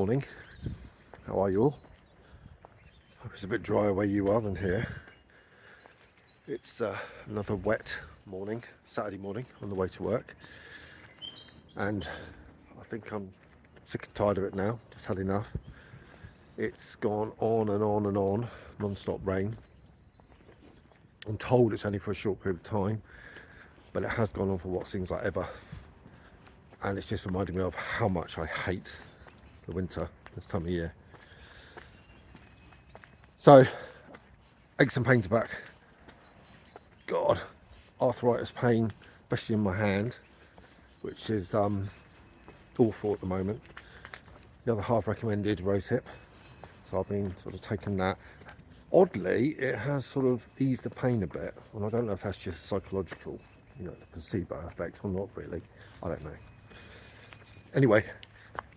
Morning. How are you all? Hope it's a bit drier where you are than here. It's another wet morning, Saturday morning on the way to work. And I think I'm sick and tired of it now, just had enough. It's gone on and on and on, non-stop rain. I'm told it's only for a short period of time, but it has gone on for what seems like ever. And it's just reminded me of how much I hate the winter this time of year. So, aches and pains are back. God, arthritis pain, especially in my hand, which is awful at the moment. The other half recommended rose hip, so I've been sort of taking that. Oddly, it has sort of eased the pain a bit, and I don't know if that's just psychological, the placebo effect, or not really. I don't know. Anyway,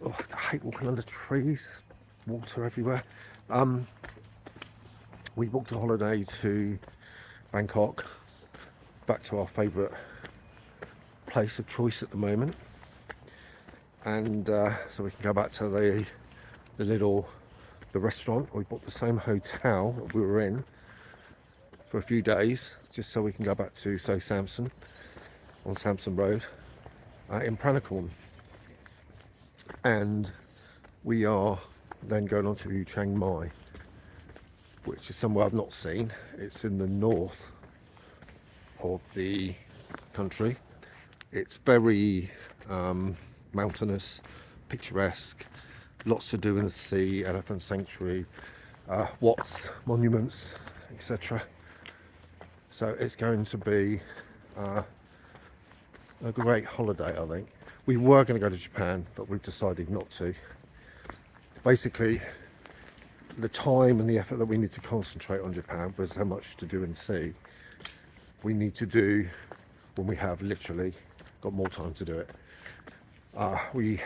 I hate walking under trees, water everywhere. We booked a holiday to Bangkok, back to our favourite place of choice at the moment, and so we can go back to the restaurant. We booked the same hotel that we were in for a few days, just so we can go back to Seoul Samson on Samson Road in Pranakorn. And we are then going on to Chiang Mai, which is somewhere I've not seen. It's in the north of the country. It's very mountainous, picturesque, lots to do in the sea, elephant sanctuary, Watts monuments, etc. So it's going to be a great holiday, I think. We were going to go to Japan, but we've decided not to. Basically, the time and the effort that we need to concentrate on Japan, because there's so much to do and see, we need to do when we have literally got more time to do it. We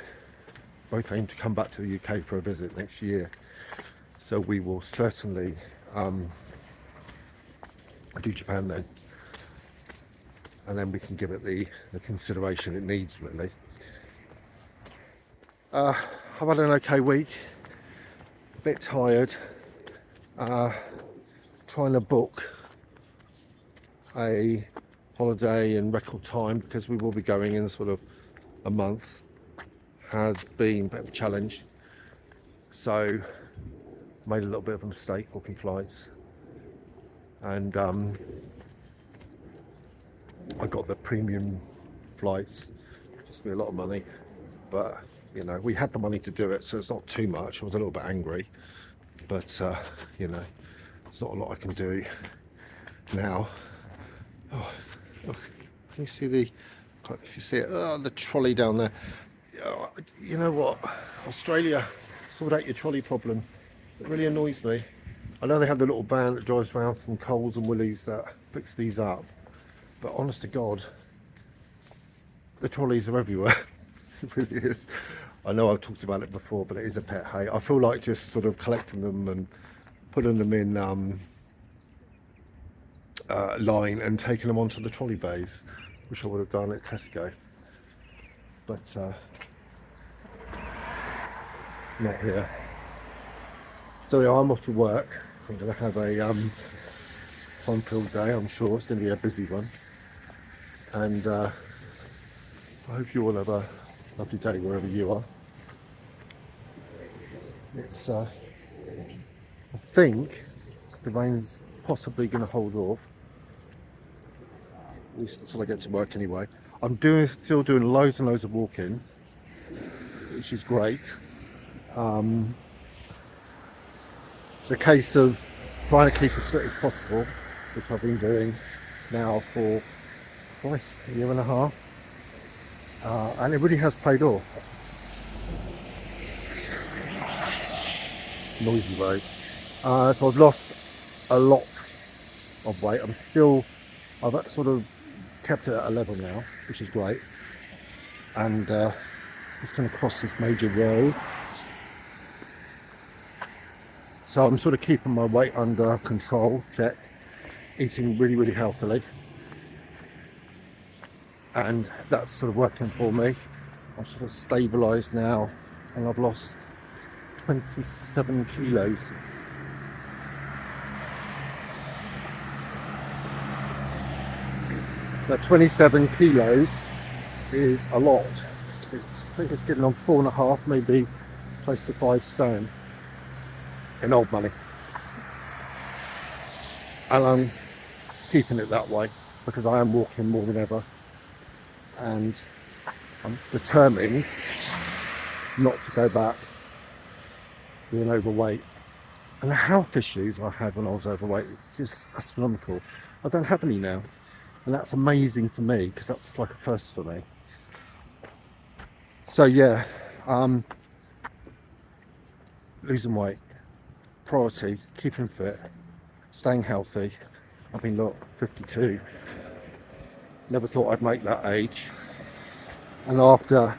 both aim to come back to the UK for a visit next year, so we will certainly do Japan then, and then we can give it the consideration it needs, really. I've had an okay week, a bit tired, trying to book a holiday in record time, because we will be going in sort of a month, has been a bit of a challenge. So made a little bit of a mistake booking flights, and I got the premium flights. It cost me a lot of money, but we had the money to do it, so it's not too much. I was a little bit angry, but there's not a lot I can do now. Can you see if you see it, the trolley down there? You know what, Australia, sort out your trolley problem. It really annoys me. I know they have the little van that drives around from Coles and Woolies that picks these up, but honest to God, the trolleys are everywhere. It really is. I know I've talked about it before, but it is a pet hate. I feel like just sort of collecting them and putting them in line and taking them onto the trolley bays, which I would have done at Tesco, but not here. So yeah, I'm off to work. I'm going to have a fun-filled day. I'm sure it's going to be a busy one, and I hope you all have a lovely day wherever you are. It's I think the rain's possibly going to hold off, at least until I get to work anyway. I'm still doing loads and loads of walking, which is great. It's a case of trying to keep as fit as possible, which I've been doing now for twice a year and a half, and it really has paid off. Noisy road. So I've lost a lot of weight. I've sort of kept it at a level now, which is great. And just going to cross this major road. So I'm sort of keeping my weight under control, check. Eating really, really healthily. And that's sort of working for me. I'm sort of stabilised now, and I've lost 27 kilos. Now 27 kilos is a lot. I think it's getting on 4.5, maybe close to 5 stone in old money. And I'm keeping it that way because I am walking more than ever, and I'm determined not to go back to being overweight. And the health issues I had when I was overweight, just astronomical. I don't have any now, and that's amazing for me because that's like a first for me. So yeah, losing weight, priority, keeping fit, staying healthy. I mean, look, 52. Never thought I'd make that age. And after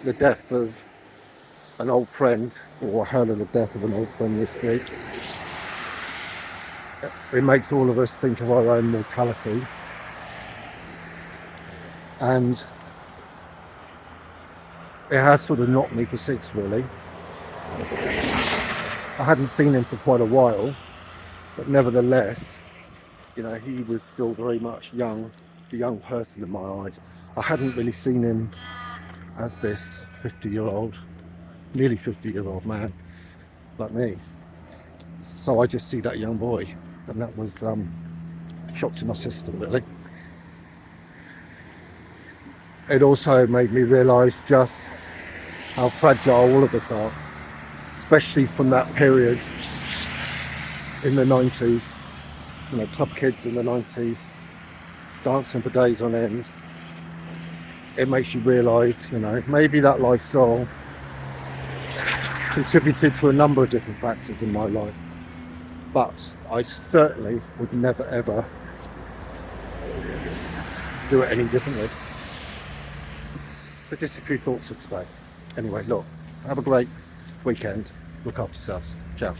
the death of an old friend, or I heard of the death of an old friend this week, it makes all of us think of our own mortality. And it has sort of knocked me for six, really. I hadn't seen him for quite a while, but nevertheless, you know, he was still very much young, the young person in my eyes. I hadn't really seen him as this 50-year-old, nearly 50-year-old man like me. So I just see that young boy, and that was a shock to my system, really. It also made me realise just how fragile all of us are, especially from that period in the 90s, you know, club kids in the 90s, dancing for days on end. It makes you realise, you know, maybe that lifestyle contributed to a number of different factors in my life, but I certainly would never ever do it any differently. So just a few thoughts for today. Anyway, look, have a great weekend. Look after yourselves. Ciao.